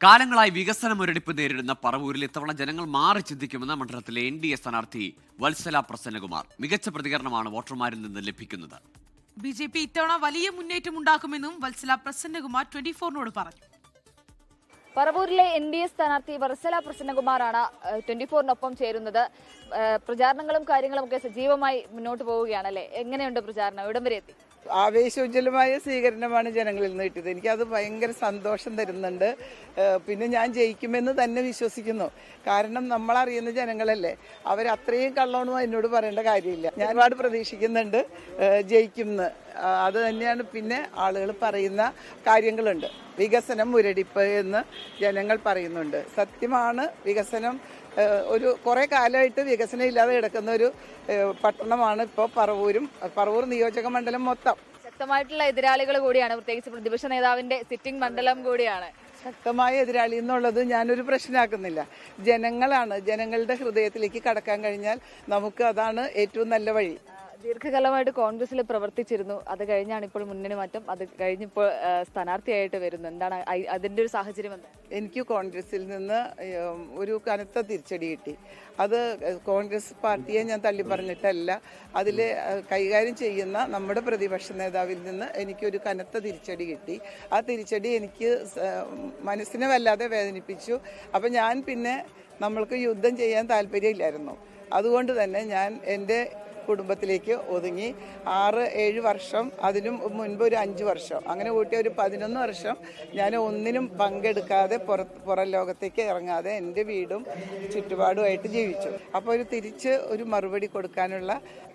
കാലങ്ങളായി വികസന മുരടിപ്പ് നേരിടുന്ന പറവൂരിൽ ഇത്തവണ ജനങ്ങൾ മാറി ചിന്തിക്കുമെന്ന് മണ്ഡലത്തിലെ NDA സ്ഥാനാർത്ഥി വത്സല പ്രസന്നകുമാർ. മികച്ച പ്രതികരണമാണ് വോട്ടർമാരിൽ നിന്ന് ലഭിക്കുന്നത്. BJP ഇത്തവണ വലിയ മുന്നേറ്റം ഉണ്ടാക്കുമെന്നും വത്സല പ്രസന്നകുമാർ 24നോട് പറഞ്ഞു. പറവൂരിലെ NDA സ്ഥാനാർത്ഥി വത്സല പ്രസന്നകുമാറാണ് 24നൊപ്പം ചേരുന്നത്. പ്രചാരണങ്ങളും കാര്യങ്ങളും ഒക്കെ സജീവമായി മുന്നോട്ട് പോവുകയാണല്ലേ? എങ്ങനെയുണ്ട് പ്രചാരണം? ഇവിടം വരെ എത്തി? ആവേശോജ്വലമായ സ്വീകരണമാണ് ജനങ്ങളിൽ നിന്ന് കിട്ടിയത്. എനിക്കത് ഭയങ്കര സന്തോഷം തരുന്നുണ്ട്. പിന്നെ ഞാൻ ജയിക്കുമെന്ന് തന്നെ വിശ്വസിക്കുന്നു. കാരണം നമ്മളറിയുന്ന ജനങ്ങളല്ലേ, അവരത്രയും കള്ളോണോ എന്നോട് പറയേണ്ട കാര്യമില്ല. ഞാൻ ഒരുപാട് പ്രതീക്ഷിക്കുന്നുണ്ട് ജയിക്കുമെന്ന്. അത് തന്നെയാണ്. പിന്നെ ആളുകൾ പറയുന്ന കാര്യങ്ങളുണ്ട്, വികസനം മുരടിപ്പ് എന്ന് ജനങ്ങൾ പറയുന്നുണ്ട്. സത്യമാണ്, വികസനം ഒരു കുറേ കാലമായിട്ട് വികസനം ഇല്ലാതെ കിടക്കുന്ന ഒരു പട്ടണമാണ് ഇപ്പോൾ പറവൂർ നിയോജക മണ്ഡലം മൊത്തം. ശക്തമായിട്ടുള്ള എതിരാളികൾ കൂടിയാണ്, പ്രത്യേകിച്ച് പ്രതിപക്ഷ നേതാവിന്റെ സിറ്റിംഗ് മണ്ഡലം കൂടിയാണ്. ശക്തമായ എതിരാളി എന്നുള്ളത് ഞാനൊരു പ്രശ്നമാക്കുന്നില്ല. ജനങ്ങളാണ്. ജനങ്ങളുടെ ഹൃദയത്തിലേക്ക് കടക്കാൻ കഴിഞ്ഞാൽ നമുക്ക് അതാണ് ഏറ്റവും നല്ല വഴി. ദീർഘകാലമായിട്ട് കോൺഗ്രസിൽ പ്രവർത്തിച്ചിരുന്നു. അത് കഴിഞ്ഞാണ് ഇപ്പോൾ മുന്നണി മാറ്റം. അത് കഴിഞ്ഞിപ്പോൾ സ്ഥാനാർത്ഥിയായിട്ട് വരുന്നു. എന്താണ് അതിന്റെ ഒരു സാഹചര്യം? എന്താ? എനിക്ക് കോൺഗ്രസിൽ നിന്ന് ഒരു കനത്ത തിരിച്ചടി കിട്ടി. അത് കോൺഗ്രസ് പാർട്ടിയെ ഞാൻ തള്ളി പറഞ്ഞിട്ടല്ല, അതിൽ കൈകാര്യം ചെയ്യുന്ന നമ്മുടെ പ്രതിപക്ഷ നേതാവിൽ നിന്ന് എനിക്കൊരു കനത്ത തിരിച്ചടി കിട്ടി. ആ തിരിച്ചടി എനിക്ക് മനസ്സിനെ വല്ലാതെ വേദനിപ്പിച്ചു. അപ്പം ഞാൻ പിന്നെ നമ്മൾക്ക് യുദ്ധം ചെയ്യാൻ താല്പര്യമില്ലായിരുന്നു. അതുകൊണ്ട് തന്നെ ഞാൻ എൻ്റെ കുടുംബത്തിലേക്ക് ഒതുങ്ങി 6-7 വർഷം, അതിനും മുൻപ് ഒരു 5 വർഷം, അങ്ങനെ കൂട്ടിയ ഒരു 11 വർഷം ഞാൻ ഒന്നിനും പങ്കെടുക്കാതെ പുറം ലോകത്തേക്ക് ഇറങ്ങാതെ എൻ്റെ വീടും ചുറ്റുപാടുമായിട്ട് ജീവിച്ചു. അപ്പോൾ തിരിച്ച് ഒരു മറുപടി കൊടുക്കാനുള്ള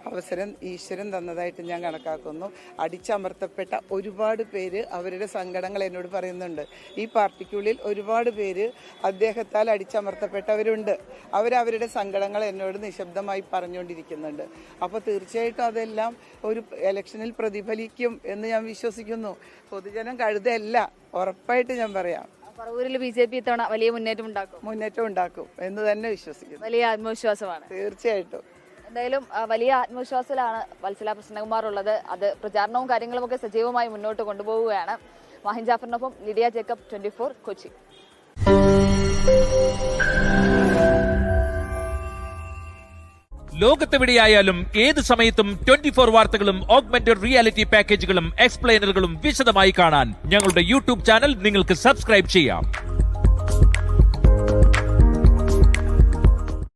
അവസരം ഈശ്വരൻ തന്നതായിട്ട് ഞാൻ കണക്കാക്കുന്നു. അടിച്ചമർത്തപ്പെട്ട ഒരുപാട് പേര് അവരുടെ സങ്കടങ്ങൾ എന്നോട് പറയുന്നുണ്ട്. ഈ പാർട്ടിക്കുള്ളിൽ ഒരുപാട് പേര് അദ്ദേഹത്താൽ അടിച്ചമർത്തപ്പെട്ടവരുണ്ട്. അവരവരുടെ സങ്കടങ്ങൾ എന്നോട് നിശബ്ദമായി പറഞ്ഞുകൊണ്ടിരിക്കുന്നുണ്ട്. അപ്പോൾ തീർച്ചയായിട്ടും അതെല്ലാം ഒരു ഇലക്ഷനിൽ പ്രതിഫലിക്കും എന്ന് ഞാൻ വിശ്വസിക്കുന്നു. പൊതുജനം കഴുതയല്ല, ഉറപ്പായിട്ട് ഞാൻ പറയാം. പറവൂരിൽ BJP ഇത്തവണ വലിയ മുന്നേറ്റം ഉണ്ടാക്കും എന്ന് തന്നെ വിശ്വസിക്കുന്നു. വലിയ ആത്മവിശ്വാസമാണ്. തീർച്ചയായിട്ടും. എന്തായാലും വലിയ ആത്മവിശ്വാസത്തിലാണ് വത്സല പ്രസന്നകുമാർ ഉള്ളത്. അത് പ്രചാരണവും കാര്യങ്ങളും ഒക്കെ സജീവമായി മുന്നോട്ട് കൊണ്ടുപോവുകയാണ്. മാഹിൻ ജാഫറിനൊപ്പം ലിഡിയ ജേക്കബ്, 24 കൊച്ചി. ലോകത്തെവിടെയായാലും ഏത് സമയത്തും 24 വാർത്തകളും ഓഗ്മെന്റഡ് റിയാലിറ്റി പാക്കേജുകളും എക്സ്പ്ലെയിനറുകളും വിശദമായി കാണാൻ ഞങ്ങളുടെ YouTube ചാനൽ നിങ്ങൾക്ക് സബ്സ്ക്രൈബ് ചെയ്യാം.